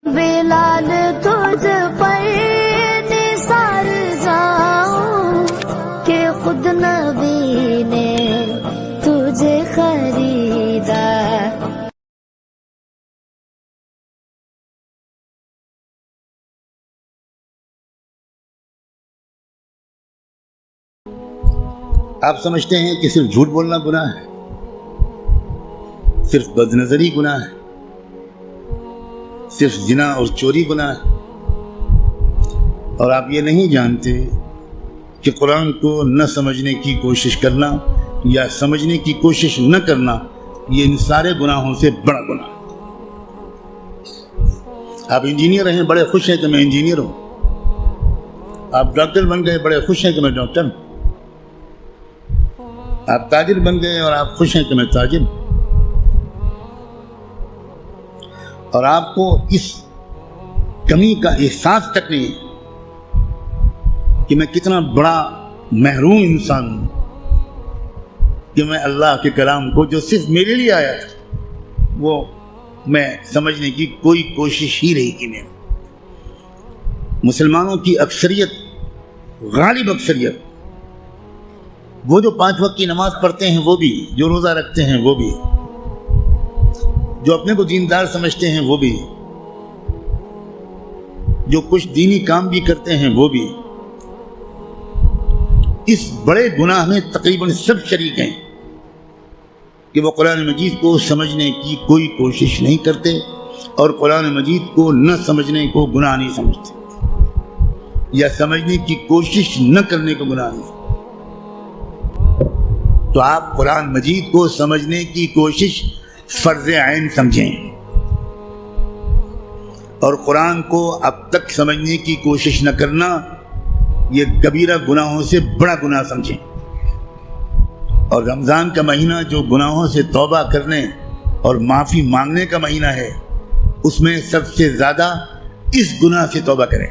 بلال تجھ پر نثار جاؤں کہ خود نبی نے تجھے خریدا. آپ سمجھتے ہیں کہ صرف جھوٹ بولنا گناہ ہے، صرف بد نظری گناہ ہے، صرف زنا اور چوری گناہ ہے، اور آپ یہ نہیں جانتے کہ قرآن کو نہ سمجھنے کی کوشش کرنا یا سمجھنے کی کوشش نہ کرنا یہ ان سارے گناہوں سے بڑا گناہ ہے. آپ انجینئر ہیں، بڑے خوش ہیں کہ میں انجینئر ہوں. آپ ڈاکٹر بن گئے، بڑے خوش ہیں کہ میں ڈاکٹر ہوں. آپ تاجر بن گئے اور آپ خوش ہیں کہ میں تاجر ہوں. اور آپ کو اس کمی کا احساس تک نہیں ہے کہ میں کتنا بڑا محروم انسان ہوں کہ میں اللہ کے کلام کو جو صرف میرے لیے آیا تھا وہ میں سمجھنے کی کوئی کوشش ہی نہیں کی. میں مسلمانوں کی اکثریت، غالب اکثریت، وہ جو 5 وقت کی نماز پڑھتے ہیں وہ بھی، جو روزہ رکھتے ہیں وہ بھی، جو اپنے کو دیندار سمجھتے ہیں وہ بھی، جو کچھ دینی کام بھی کرتے ہیں وہ بھی، اس بڑے گناہ میں تقریباً سب شریک ہیں کہ وہ قرآن مجید کو سمجھنے کی کوئی کوشش نہیں کرتے اور قرآن مجید کو نہ سمجھنے کو گناہ نہیں سمجھتے یا سمجھنے کی کوشش نہ کرنے کو گناہ نہیں سمجھتے. تو آپ قرآن مجید کو سمجھنے کی کوشش فرض عین سمجھیں اور قرآن کو اب تک سمجھنے کی کوشش نہ کرنا یہ کبیرہ گناہوں سے بڑا گناہ سمجھیں. اور رمضان کا مہینہ جو گناہوں سے توبہ کرنے اور معافی مانگنے کا مہینہ ہے، اس میں سب سے زیادہ اس گناہ سے توبہ کریں.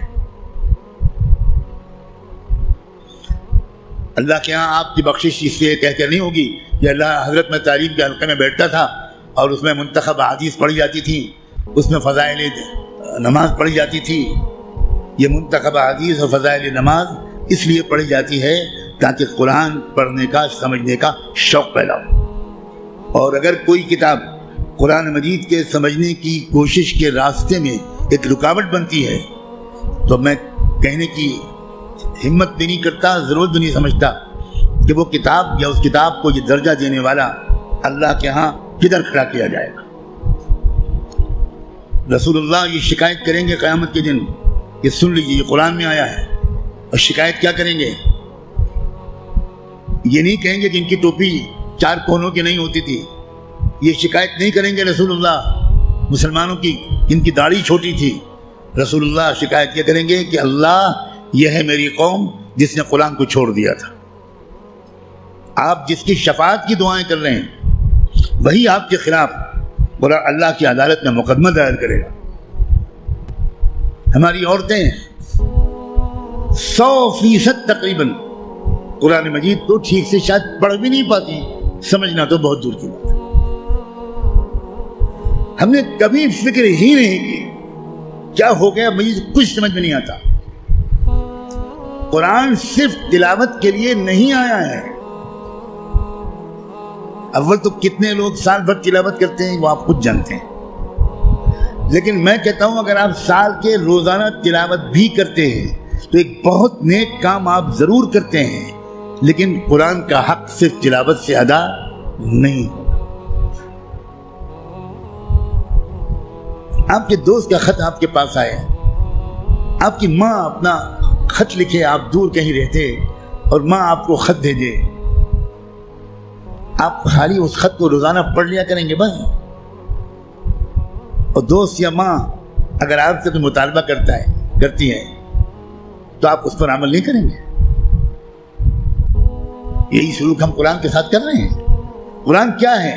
اللہ کے ہاں آپ کی بخشش اس سے کہہ کر نہیں ہوگی کہ اللہ حضرت میں تعلیم کے حلقے میں بیٹھتا تھا اور اس میں منتخب احادیث پڑھی جاتی تھی، اس میں فضائل نماز پڑھی جاتی تھی. یہ منتخب احادیث اور فضائل نماز اس لیے پڑھی جاتی ہے تاکہ قرآن پڑھنے کا، سمجھنے کا شوق پیدا ہو. اور اگر کوئی کتاب قرآن مجید کے سمجھنے کی کوشش کے راستے میں ایک رکاوٹ بنتی ہے تو میں کہنے کی ہمت بھی نہیں کرتا، ضرورت بھی نہیں سمجھتا کہ وہ کتاب یا اس کتاب کو یہ درجہ دینے والا اللہ کے ہاں کدھر کھڑا کیا جائے گا. رسول اللہ یہ شکایت کریں گے قیامت کے دن کہ سن لیجیے یہ قرآن میں آیا ہے، اور شکایت کیا کریں گے؟ یہ نہیں کہیں گے کہ ان کی ٹوپی 4 کونوں کی نہیں ہوتی تھی. یہ شکایت نہیں کریں گے رسول اللہ مسلمانوں کی جن کی داڑھی چھوٹی تھی. رسول اللہ شکایت یہ کریں گے کہ اللہ یہ ہے میری قوم جس نے قرآن کو چھوڑ دیا تھا. آپ جس کی شفاعت کی دعائیں کر رہے ہیں وہی آپ کے خلاف اللہ کی عدالت میں مقدمہ دائر کرے گا. ہماری عورتیں 100% تقریباً قرآن مجید کو ٹھیک سے شاید پڑھ بھی نہیں پاتی، سمجھنا تو بہت دور کی بات ہے. ہم نے کبھی فکر ہی نہیں کی کیا ہو گیا، مجھے کچھ سمجھ میں نہیں آتا. قرآن صرف تلاوت کے لیے نہیں آیا ہے. اول تو کتنے لوگ سال بھر تلاوت کرتے ہیں وہ آپ خود جانتے ہیں، لیکن میں کہتا ہوں اگر آپ سال کے روزانہ تلاوت بھی کرتے ہیں تو ایک بہت نیک کام آپ ضرور کرتے ہیں، لیکن قرآن کا حق صرف تلاوت سے ادا نہیں ہوگا. آپ کے دوست کا خط آپ کے پاس آئے، آپ کی ماں اپنا خط لکھے، آپ دور کہیں رہتے اور ماں آپ کو خط بھیجے، آپ خالی اس خط کو روزانہ پڑھ لیا کریں گے بس. اور دوست یا ماں اگر آپ سے کوئی مطالبہ کرتی ہے تو آپ اس پر عمل نہیں کریں گے. یہی سلوک ہم قرآن کے ساتھ کر رہے ہیں. قرآن کیا ہے؟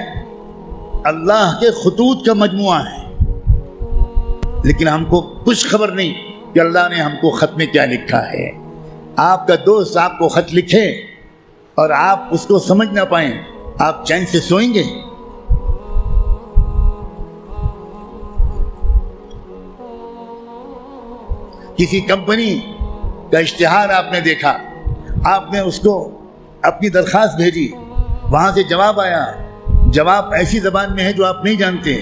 اللہ کے خطوط کا مجموعہ ہے، لیکن ہم کو کچھ خبر نہیں کہ اللہ نے ہم کو خط میں کیا لکھا ہے. آپ کا دوست آپ کو خط لکھے اور آپ اس کو سمجھ نہ پائیں، آپ چین سے سوئیں گے؟ کسی کمپنی کا اشتہار آپ نے دیکھا، آپ نے اس کو اپنی درخواست بھیجی، وہاں سے جواب آیا، جواب ایسی زبان میں ہے جو آپ نہیں جانتے،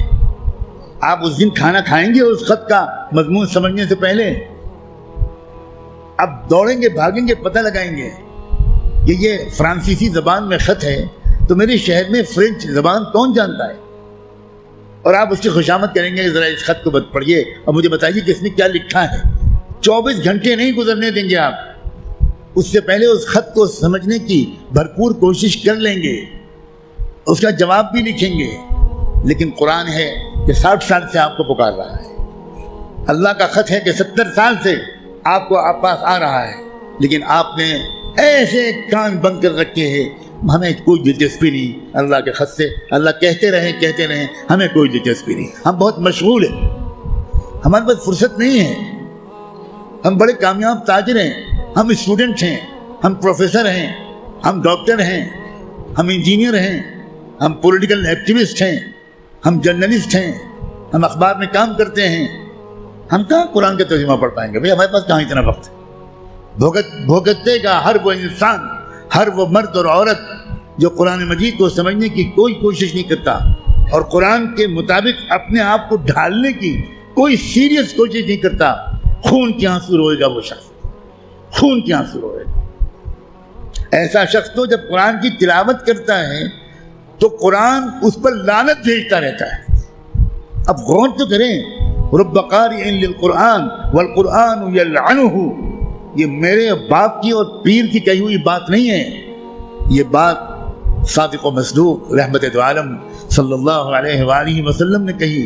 آپ اس دن کھانا کھائیں گے اس خط کا مضمون سمجھنے سے پہلے؟ اب دوڑیں گے، بھاگیں گے، پتہ لگائیں گے کہ یہ فرانسیسی زبان میں خط ہے تو میرے شہر میں فرینچ زبان کون جانتا ہے؟ اور آپ اس کی خوشامد کریں گے کہ ذرا اس خط کو پڑھیے اور مجھے بتائیے کہ اس میں کیا لکھا ہے۔ 24 گھنٹے نہیں گزرنے دیں گے آپ، اس سے پہلے اس خط کو سمجھنے کی بھرپور کوشش کر لیں گے، اس کا جواب بھی لکھیں گے۔ لیکن قرآن ہے کہ 60 سال سے آپ کو پکار رہا ہے، اللہ کا خط ہے کہ 70 سال سے آپ کو آپ پاس آ رہا ہے، لیکن آپ نے ایسے کان بند کر رکھے ہیں، ہمیں کوئی دلچسپی نہیں اللہ کے خط سے، اللہ کہتے رہیں ہمیں کوئی دلچسپی نہیں، ہم بہت مشغول ہیں، ہمارے پاس فرصت نہیں ہے، ہم بڑے کامیاب تاجر ہیں، ہم اسٹوڈنٹ ہیں، ہم پروفیسر ہیں، ہم ڈاکٹر ہیں، ہم انجینئر ہیں، ہم پولیٹیکل ایکٹیوسٹ ہیں، ہم جرنلسٹ ہیں، ہم اخبار میں کام کرتے ہیں، ہم کہاں قرآن کا ترجمہ پڑھ پائیں گے؟ بھئی ہمارے پاس کہاں اتنا وقت ہے؟ بھگتتے گا ہر وہ انسان، ہر وہ مرد اور عورت جو قرآن مجید کو سمجھنے کی کوئی کوشش نہیں کرتا اور قرآن کے مطابق اپنے آپ کو ڈھالنے کی کوئی سیریس کوشش نہیں کرتا، خون کی آنسو روئے گا وہ شخص، خون کی آنسو روئے گا۔ ایسا شخص تو جب قرآن کی تلاوت کرتا ہے تو قرآن اس پر لعنت بھیجتا رہتا ہے۔ اب غور تو کریں، رب قارئ للقرآن والقرآن یلعنہ، یہ میرے باپ کی اور پیر کی کہی ہوئی بات نہیں ہے، یہ بات صادق و مصدوق رحمت دو عالم صلی اللہ علیہ وآلہ وسلم نے کہی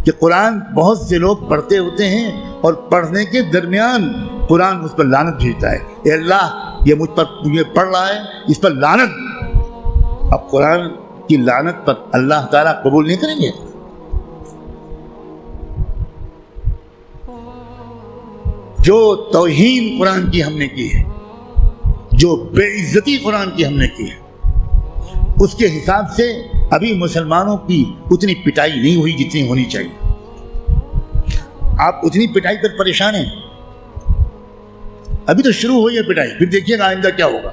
کہ قرآن بہت سے لوگ پڑھتے ہوتے ہیں اور پڑھنے کے درمیان قرآن اس پر لعنت بھیجتا ہے، اے اللہ یہ مجھ پر یہ پڑھ رہا ہے، اس پر لعنت۔ اب قرآن کی لعنت پر اللہ تعالیٰ قبول نہیں کریں گے؟ جو توہین قرآن کی ہم نے کی ہے، جو بے عزتی قرآن کی ہم نے کی ہے، اس کے حساب سے ابھی مسلمانوں کی اتنی پٹائی نہیں ہوئی جتنی ہونی چاہیے۔ آپ اتنی پٹائی پر پریشان ہیں، ابھی تو شروع ہوئی ہے پٹائی، پھر دیکھیے گا آئندہ کیا ہوگا۔